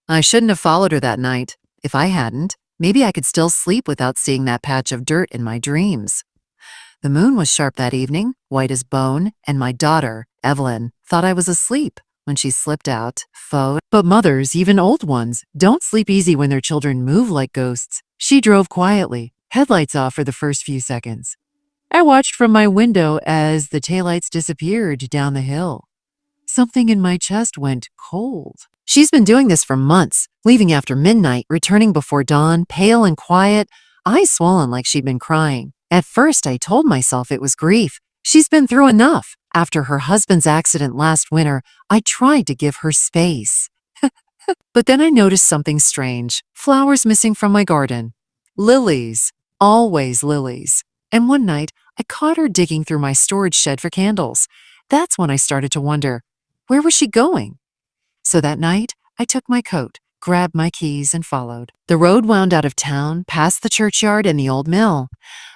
I shouldn't have followed her that night. If I hadn't, maybe I could still sleep without seeing that patch of dirt in my dreams. The moon was sharp that evening, white as bone, and my daughter, Evelyn, thought I was asleep when she slipped out, phoned. But mothers, even old ones, don't sleep easy when their children move like ghosts. She drove quietly, headlights off for the first few seconds. I watched from my window as the taillights disappeared down the hill. Something in my chest went cold. She's been doing this for months, leaving after midnight, returning before dawn, pale and quiet, eyes swollen like she'd been crying. At first, I told myself it was grief. She's been through enough. After her husband's accident last winter, I tried to give her space. But then I noticed something strange. Flowers missing from my garden. Lilies. Always lilies. And one night, I caught her digging through my storage shed for candles. That's when I started to wonder, where was she going? So that night, I took my coat, grabbed my keys, and followed. The road wound out of town, past the churchyard and the old mill.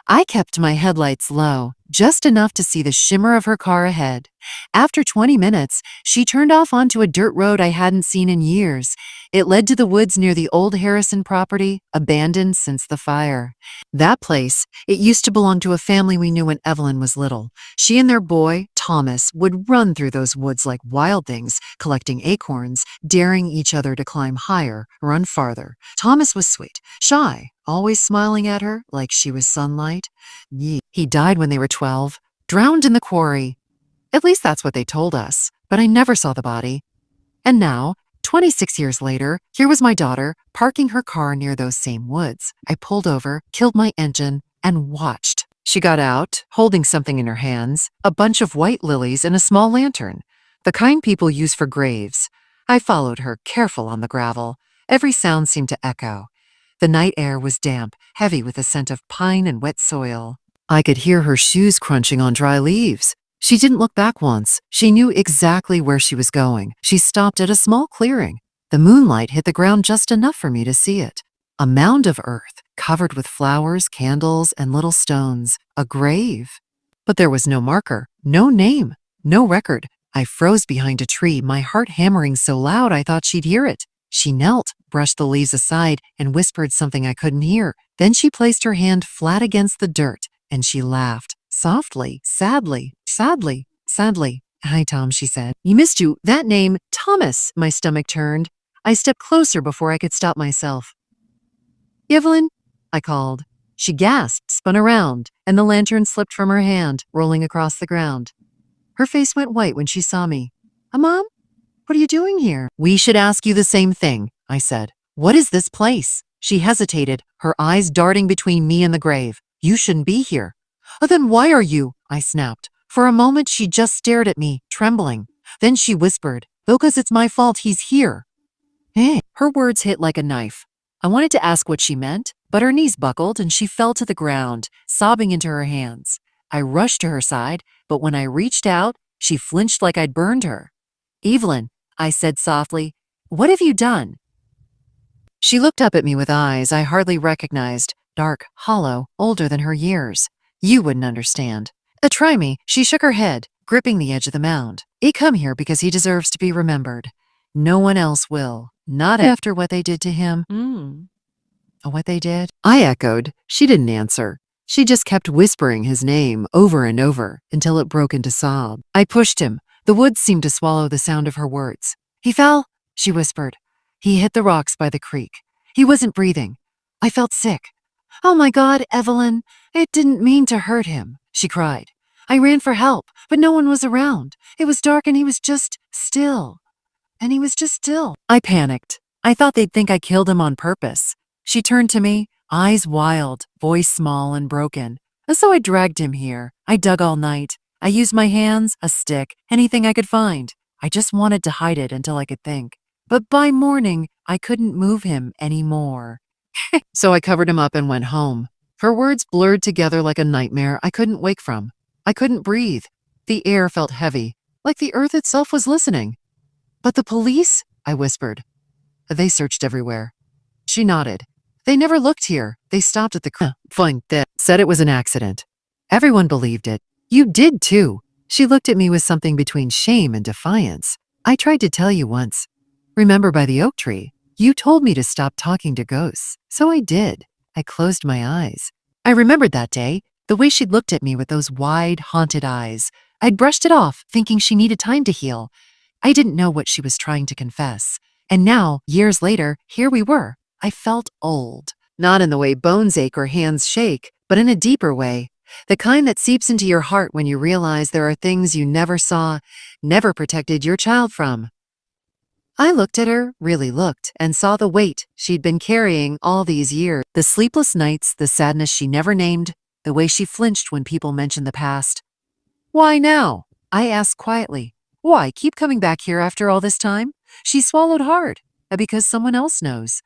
I kept my headlights low, just enough to see the shimmer of her car ahead. After 20 minutes, she turned off onto a dirt road I hadn't seen in years. It led to the woods near the old Harrison property, abandoned since the fire. That place, it used to belong to a family we knew when Evelyn was little. She and their boy, Thomas, would run through those woods like wild things, collecting acorns, daring each other to climb higher, run farther. Thomas was sweet, shy, always smiling at her like she was sunlight. He died when they were 12, drowned in the quarry. At least that's what they told us, but I never saw the body. And now, 26 years later, here was my daughter, parking her car near those same woods. I pulled over, killed my engine, and watched. She got out, holding something in her hands, a bunch of white lilies and a small lantern, the kind people use for graves. I followed her, careful on the gravel. Every sound seemed to echo. The night air was damp, heavy with the scent of pine and wet soil. I could hear her shoes crunching on dry leaves. She didn't look back once. She knew exactly where she was going. She stopped at a small clearing. The moonlight hit the ground just enough for me to see it. A mound of earth, covered with flowers, candles, and little stones. A grave. But there was no marker, no name, no record. I froze behind a tree, my heart hammering so loud I thought she'd hear it. She knelt, brushed the leaves aside, and whispered something I couldn't hear. Then she placed her hand flat against the dirt, and she laughed, softly, sadly. Sadly. Hi, Tom, she said. You missed you. That name, Thomas. My stomach turned. I stepped closer before I could stop myself. Evelyn, I called. She gasped, spun around, and the lantern slipped from her hand, rolling across the ground. Her face went white when she saw me. Mom? What are you doing here? We should ask you the same thing, I said. What is this place? She hesitated, her eyes darting between me and the grave. You shouldn't be here. Oh, then why are you? I snapped. For a moment, she just stared at me, trembling. Then she whispered, because it's my fault he's here. Hey. Her words hit like a knife. I wanted to ask what she meant, but her knees buckled and she fell to the ground, sobbing into her hands. I rushed to her side, but when I reached out, she flinched like I'd burned her. Evelyn, I said softly, what have you done? She looked up at me with eyes I hardly recognized, dark, hollow, older than her years. You wouldn't understand. Try me. She shook her head, gripping the edge of the mound. He come here because he deserves to be remembered. No one else will. Not after what they did to him. What they did? I echoed. She didn't answer. She just kept whispering his name over and over until it broke into sob. I pushed him. The woods seemed to swallow the sound of her words. He fell, she whispered. He hit the rocks by the creek. He wasn't breathing. I felt sick. Oh my God, Evelyn, it didn't mean to hurt him, she cried. I ran for help, but no one was around. It was dark and he was just still. I panicked. I thought they'd think I killed him on purpose. She turned to me, eyes wild, voice small and broken. So I dragged him here. I dug all night. I used my hands, a stick, anything I could find. I just wanted to hide it until I could think. But by morning, I couldn't move him anymore. So I covered him up and went home. Her words blurred together like a nightmare I couldn't wake from. I couldn't breathe. The air felt heavy, like the earth itself was listening. But the police? I whispered. They searched everywhere. She nodded. They never looked here. They stopped at the point that said it was an accident. Everyone believed it. You did too. She looked at me with something between shame and defiance. I tried to tell you once. Remember by the oak tree? You told me to stop talking to ghosts, so I did. I closed my eyes. I remembered that day, the way she'd looked at me with those wide, haunted eyes. I'd brushed it off, thinking she needed time to heal. I didn't know what she was trying to confess. And now, years later, here we were. I felt old. Not in the way bones ache or hands shake, but in a deeper way. The kind that seeps into your heart when you realize there are things you never saw, never protected your child from. I looked at her, really looked, and saw the weight she'd been carrying all these years. The sleepless nights, the sadness she never named, the way she flinched when people mentioned the past. Why now? I asked quietly. Why keep coming back here after all this time? She swallowed hard. Because someone else knows.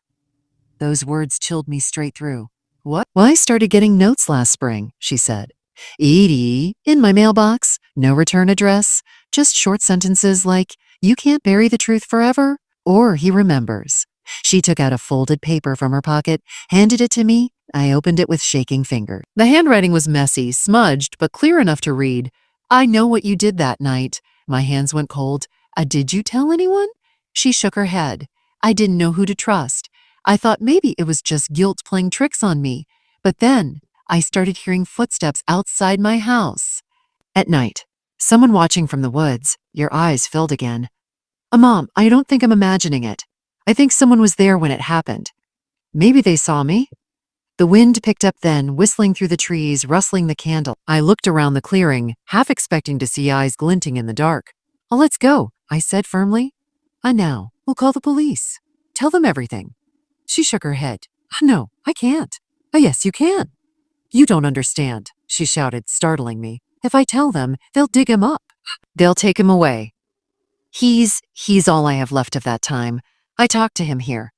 Those words chilled me straight through. What? Well, I started getting notes last spring, she said. Edie, in my mailbox, no return address, just short sentences like, you can't bury the truth forever, or he remembers. She took out a folded paper from her pocket, handed it to me. I opened it with shaking fingers. The handwriting was messy, smudged, but clear enough to read. I know what you did that night. My hands went cold. Did you tell anyone? She shook her head. I didn't know who to trust. I thought maybe it was just guilt playing tricks on me. But then I started hearing footsteps outside my house. At night, someone watching from the woods. Your eyes filled again. Mom, I don't think I'm imagining it. I think someone was there when it happened. Maybe they saw me. The wind picked up then, whistling through the trees, rustling the candle. I looked around the clearing, half expecting to see eyes glinting in the dark. Oh, let's go, I said firmly. Now, we'll call the police. Tell them everything. She shook her head. No, I can't. Yes, you can. You don't understand, she shouted, startling me. If I tell them, they'll dig him up. They'll take him away. He's all I have left of that time. I talked to him here.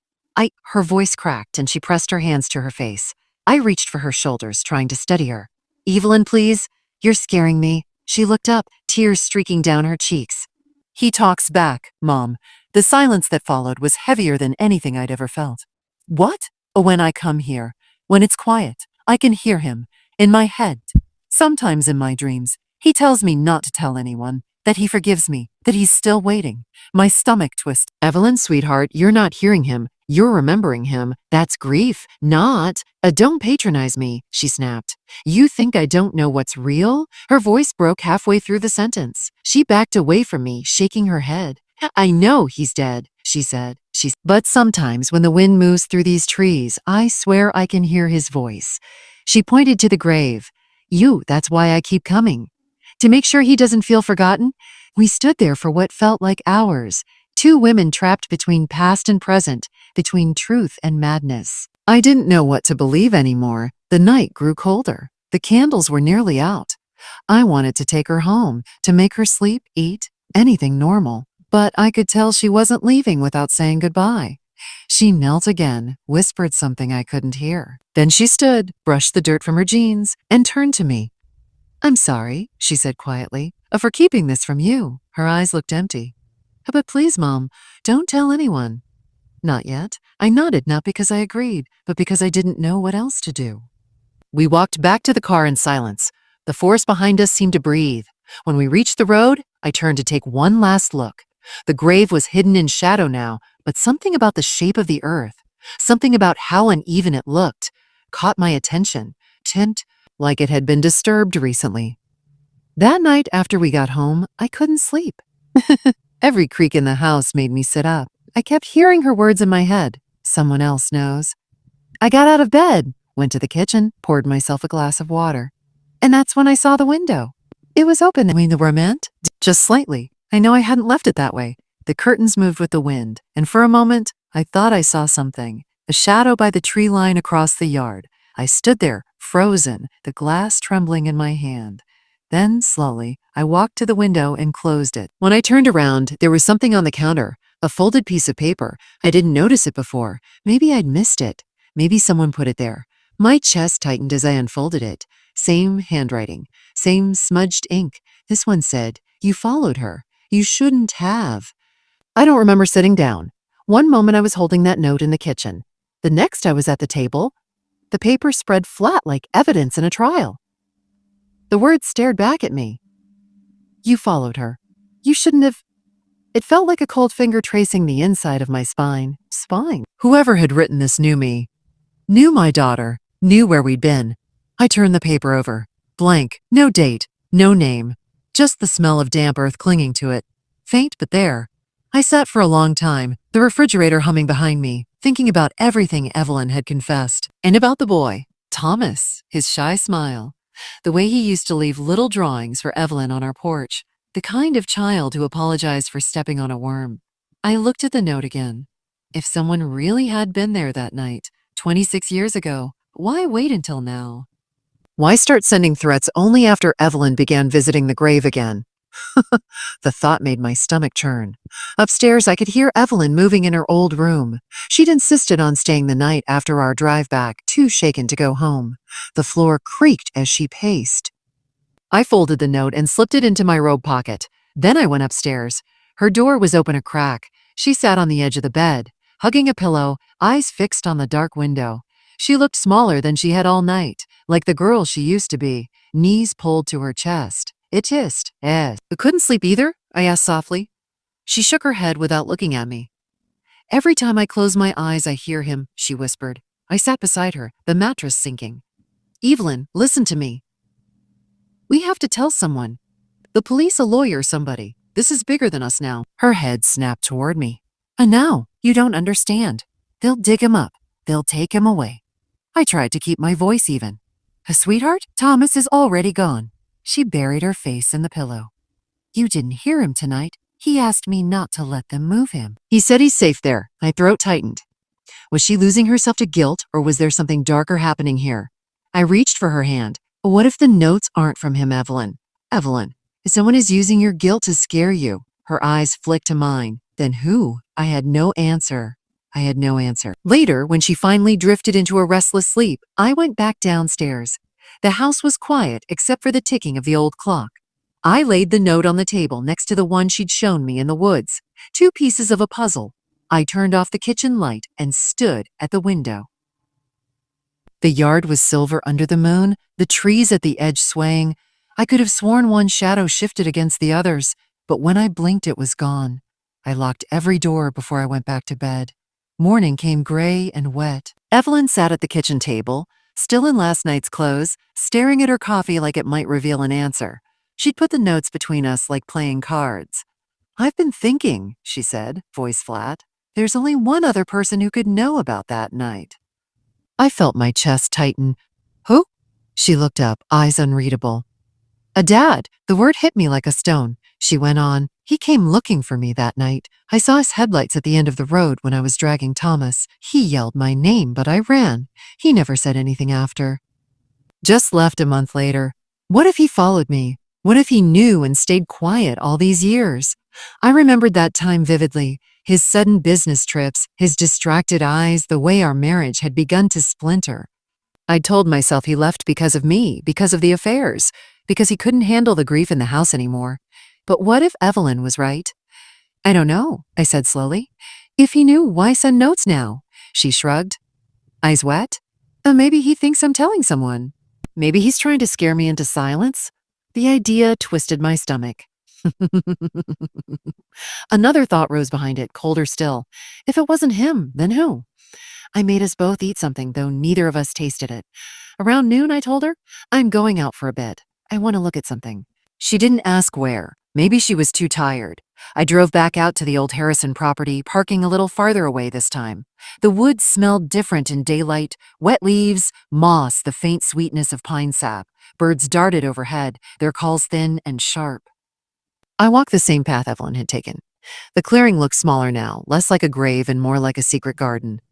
Her voice cracked and she pressed her hands to her face. I reached for her shoulders, trying to steady her. Evelyn, please. You're scaring me. She looked up, tears streaking down her cheeks. He talks back, Mom. The silence that followed was heavier than anything I'd ever felt. What? When I come here, when it's quiet, I can hear him, in my head. Sometimes in my dreams, he tells me not to tell anyone, that he forgives me, that he's still waiting. My stomach twists. Evelyn, sweetheart, you're not hearing him. You're remembering him. That's grief, not. Don't patronize me, she snapped. You think I don't know what's real? Her voice broke halfway through the sentence. She backed away from me, shaking her head. I know he's dead, she said. But sometimes when the wind moves through these trees, I swear I can hear his voice. She pointed to the grave. That's why I keep coming. To make sure he doesn't feel forgotten, we stood there for what felt like hours. Two women trapped between past and present, between truth and madness. I didn't know what to believe anymore. The night grew colder. The candles were nearly out. I wanted to take her home, to make her sleep, eat, anything normal. But I could tell she wasn't leaving without saying goodbye. She knelt again, whispered something I couldn't hear. Then she stood, brushed the dirt from her jeans, and turned to me. I'm sorry, she said quietly, for keeping this from you. Her eyes looked empty. But please, Mom, don't tell anyone. Not yet. I nodded, not because I agreed, but because I didn't know what else to do. We walked back to the car in silence. The forest behind us seemed to breathe. When we reached the road, I turned to take one last look. The grave was hidden in shadow now, but something about the shape of the earth, something about how uneven it looked, caught my attention, like it had been disturbed recently. That night after we got home, I couldn't sleep. Every creak in the house made me sit up. I kept hearing her words in my head. Someone else knows. I got out of bed, went to the kitchen, poured myself a glass of water. And that's when I saw the window. It was open. The romantic, just slightly. I know I hadn't left it that way. The curtains moved with the wind, and for a moment, I thought I saw something. A shadow by the tree line across the yard. I stood there, frozen, the glass trembling in my hand. Then, slowly, I walked to the window and closed it. When I turned around, there was something on the counter, a folded piece of paper. I didn't notice it before. Maybe I'd missed it. Maybe someone put it there. My chest tightened as I unfolded it. Same handwriting, same smudged ink. This one said, "You followed her. You shouldn't have." I don't remember sitting down. One moment I was holding that note in the kitchen. The next I was at the table. The paper spread flat like evidence in a trial. The words stared back at me. You followed her. You shouldn't have. It felt like a cold finger tracing the inside of my spine. Spine. Whoever had written this knew me, knew my daughter, knew where we'd been. I turned the paper over. Blank. No date. No name. Just the smell of damp earth clinging to it. Faint, but there. I sat for a long time, the refrigerator humming behind me, thinking about everything Evelyn had confessed. And about the boy, Thomas, his shy smile, the way he used to leave little drawings for Evelyn on our porch, the kind of child who apologized for stepping on a worm. I looked at the note again. If someone really had been there that night, 26 years ago, why wait until now? Why start sending threats only after Evelyn began visiting the grave again? The thought made my stomach churn. Upstairs, I could hear Evelyn moving in her old room. She'd insisted on staying the night after our drive back, too shaken to go home. The floor creaked as she paced. I folded the note and slipped it into my robe pocket. Then I went upstairs. Her door was open a crack. She sat on the edge of the bed, hugging a pillow, eyes fixed on the dark window. She looked smaller than she had all night, like the girl she used to be, knees pulled to her chest. It hissed. You couldn't sleep either? I asked softly. She shook her head without looking at me. Every time I close my eyes, I hear him, she whispered. I sat beside her, the mattress sinking. Evelyn, listen to me. We have to tell someone. The police, a lawyer, somebody. This is bigger than us now. Her head snapped toward me. And now, you don't understand. They'll dig him up. They'll take him away. I tried to keep my voice even. Sweetheart, Thomas is already gone. She buried her face in the pillow. You didn't hear him tonight. He asked me not to let them move him. He said he's safe there. My throat tightened. Was she losing herself to guilt, or was there something darker happening here? I reached for her hand. What if the notes aren't from him, Evelyn? Evelyn, if someone is using your guilt to scare you. Her eyes flicked to mine. Then who? I had no answer. Later, when she finally drifted into a restless sleep, I went back downstairs. The house was quiet except for the ticking of the old clock. I laid the note on the table next to the one she'd shown me in the woods, 2 pieces of a puzzle. I turned off the kitchen light and stood at the window. The yard was silver under the moon, the trees at the edge swaying. I could have sworn one shadow shifted against the others, but when I blinked it was gone. I locked every door before I went back to bed. Morning came gray and wet. Evelyn sat at the kitchen table, still in last night's clothes, staring at her coffee like it might reveal an answer. She'd put the notes between us like playing cards. I've been thinking, she said, voice flat. There's only one other person who could know about that night. I felt my chest tighten. Who? She looked up, eyes unreadable. A dad. The word hit me like a stone. She went on. He came looking for me that night. I saw his headlights at the end of the road when I was dragging Thomas. He yelled my name, but I ran. He never said anything after. Just left a month later. What if he followed me? What if he knew and stayed quiet all these years? I remembered that time vividly. His sudden business trips, his distracted eyes, the way our marriage had begun to splinter. I'd told myself he left because of me, because of the affairs, because he couldn't handle the grief in the house anymore. But what if Evelyn was right? I don't know, I said slowly. If he knew, why send notes now? She shrugged. Eyes wet? Maybe he thinks I'm telling someone. Maybe he's trying to scare me into silence. The idea twisted my stomach. Another thought rose behind it, colder still. If it wasn't him, then who? I made us both eat something, though neither of us tasted it. Around noon, I told her, I'm going out for a bit. I want to look at something. She didn't ask where. Maybe she was too tired. I drove back out to the old Harrison property, parking a little farther away this time. The woods smelled different in daylight. Wet leaves, moss, the faint sweetness of pine sap. Birds darted overhead, their calls thin and sharp. I walked the same path Evelyn had taken. The clearing looked smaller now, less like a grave and more like a secret garden.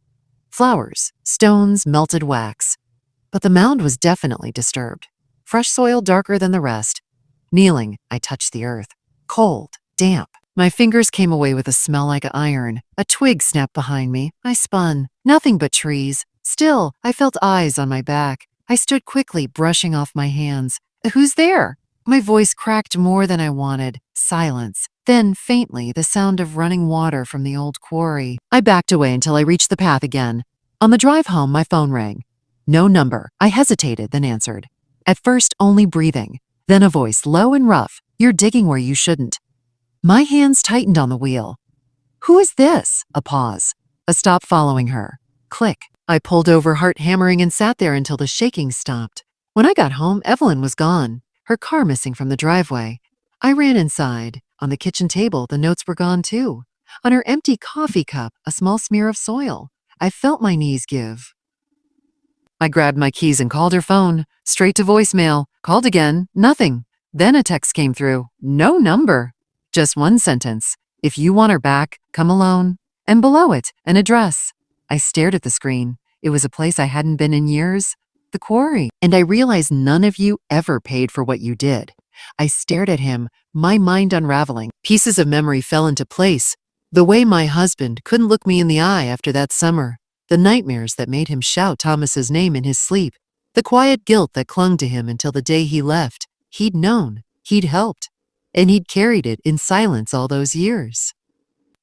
Flowers, stones, melted wax. But the mound was definitely disturbed. Fresh soil darker than the rest. Kneeling, I touched the earth. Cold, damp. My fingers came away with a smell like iron. A twig snapped behind me. I spun. Nothing but trees. Still, I felt eyes on my back. I stood quickly, brushing off my hands. Who's there? My voice cracked more than I wanted. Silence. Then, faintly, the sound of running water from the old quarry. I backed away until I reached the path again. On the drive home, my phone rang. No number. I hesitated, then answered. At first, only breathing. Then a voice, low and rough. You're digging where you shouldn't. My hands tightened on the wheel. Who is this? A pause. A stop following her. Click. I pulled over, heart hammering, and sat there until the shaking stopped. When I got home, Evelyn was gone, her car missing from the driveway. I ran inside. On the kitchen table, the notes were gone too. On her empty coffee cup, a small smear of soil. I felt my knees give. I grabbed my keys and called her phone. Straight to voicemail. Called again. Nothing. Then a text came through. No number. Just one sentence. If you want her back, come alone. And below it, an address. I stared at the screen. It was a place I hadn't been in years. The quarry. And I realized none of you ever paid for what you did. I stared at him, my mind unraveling. Pieces of memory fell into place. The way my husband couldn't look me in the eye after that summer. The nightmares that made him shout Thomas's name in his sleep. The quiet guilt that clung to him until the day he left. He'd known. He'd helped. And he'd carried it in silence all those years.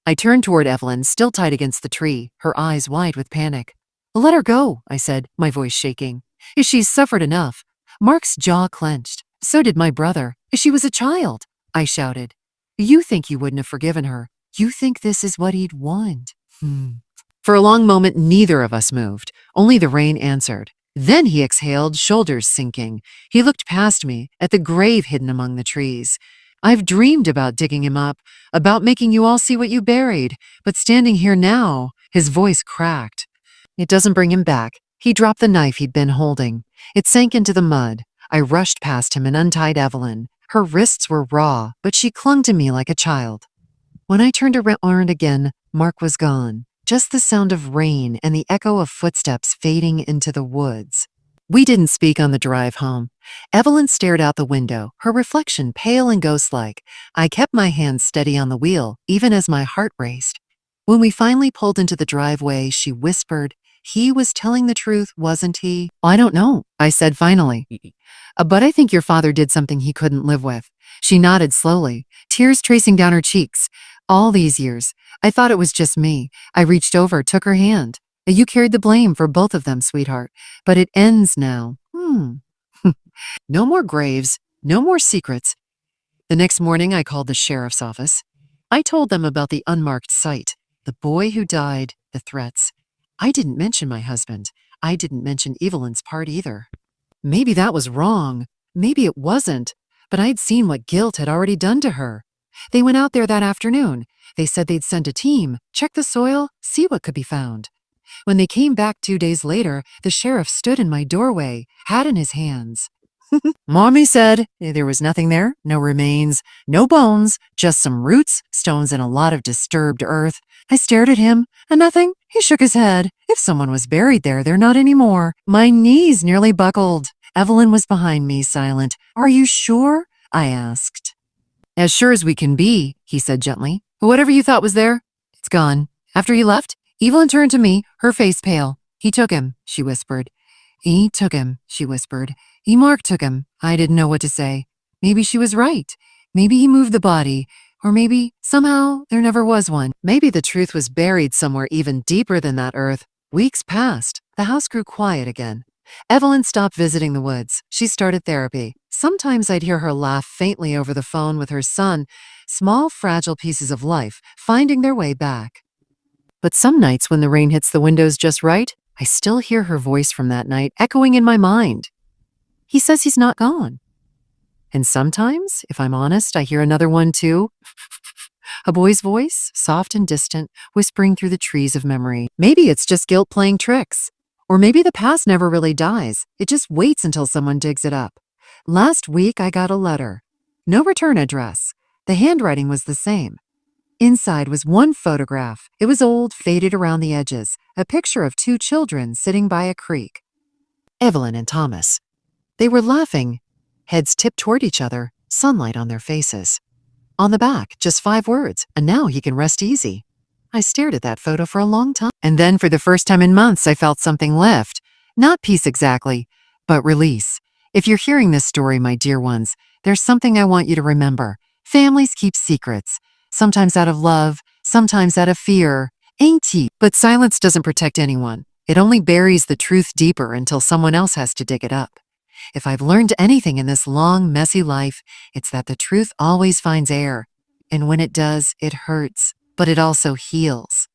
I turned toward Evelyn, still tied against the tree, her eyes wide with panic. Let her go, I said, my voice shaking. She's suffered enough. Mark's jaw clenched. So did my brother. She was a child, I shouted. You think you wouldn't have forgiven her. You think this is what he'd want. For a long moment, neither of us moved. Only the rain answered. Then he exhaled, shoulders sinking. He looked past me, at the grave hidden among the trees. I've dreamed about digging him up, about making you all see what you buried, but standing here now, his voice cracked. It doesn't bring him back. He dropped the knife he'd been holding. It sank into the mud. I rushed past him and untied Evelyn. Her wrists were raw, but she clung to me like a child. When I turned around again, Mark was gone. Just the sound of rain and the echo of footsteps fading into the woods. We didn't speak on the drive home. Evelyn stared out the window, her reflection pale and ghost-like. I kept my hands steady on the wheel, even as my heart raced. When we finally pulled into the driveway, she whispered, He was telling the truth, wasn't he? I don't know, I said finally. But I think your father did something he couldn't live with. She nodded slowly, tears tracing down her cheeks. All these years, I thought it was just me. I reached over, took her hand. You carried the blame for both of them, sweetheart. But it ends now. No more graves, no more secrets. The next morning, I called the sheriff's office. I told them about the unmarked site, the boy who died, the threats. I didn't mention my husband. I didn't mention Evelyn's part either. Maybe that was wrong. Maybe it wasn't. But I'd seen what guilt had already done to her. They went out there that afternoon. They said they'd send a team, check the soil, see what could be found. When they came back 2 days later, the sheriff stood in my doorway, hat in his hands. Mommy said there was nothing there, no remains, no bones, just some roots, stones, and a lot of disturbed earth. I stared at him, and nothing. He shook his head. If someone was buried there, they're not anymore. My knees nearly buckled. Evelyn was behind me, silent. Are you sure? I asked. As sure as we can be, he said gently. Whatever you thought was there, it's gone. After he left, Evelyn turned to me, her face pale. He took him, she whispered. He took him, she whispered. Mark took him. I didn't know what to say. Maybe she was right. Maybe he moved the body. Or maybe, somehow, there never was one. Maybe the truth was buried somewhere even deeper than that earth. Weeks passed. The house grew quiet again. Evelyn stopped visiting the woods. She started therapy. Sometimes I'd hear her laugh faintly over the phone with her son, small, fragile pieces of life finding their way back. But some nights when the rain hits the windows just right, I still hear her voice from that night echoing in my mind. He says he's not gone. And sometimes, if I'm honest, I hear another one too. A boy's voice, soft and distant, whispering through the trees of memory. Maybe it's just guilt playing tricks. Or maybe the past never really dies. It just waits until someone digs it up. Last week, I got a letter. No return address. The handwriting was the same. Inside was one photograph. It was old, faded around the edges. A picture of 2 children sitting by a creek. Evelyn and Thomas. They were laughing, heads tipped toward each other, sunlight on their faces. On the back, just 5 words, and now he can rest easy. I stared at that photo for a long time. And then for the first time in months, I felt something lift. Not peace exactly, but release. If you're hearing this story, my dear ones, there's something I want you to remember. Families keep secrets, sometimes out of love, sometimes out of fear. Ain't he? But silence doesn't protect anyone. It only buries the truth deeper until someone else has to dig it up. If I've learned anything in this long, messy life, it's that the truth always finds air. And when it does, it hurts, but it also heals.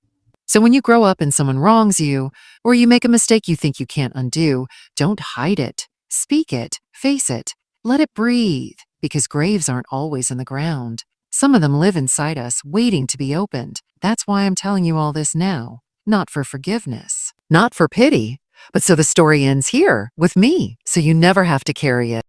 So when you grow up and someone wrongs you, or you make a mistake you think you can't undo, don't hide it. Speak it, face it, let it breathe, because graves aren't always in the ground. Some of them live inside us, waiting to be opened. That's why I'm telling you all this now. Not for forgiveness, not for pity, but so the story ends here with me, so you never have to carry it.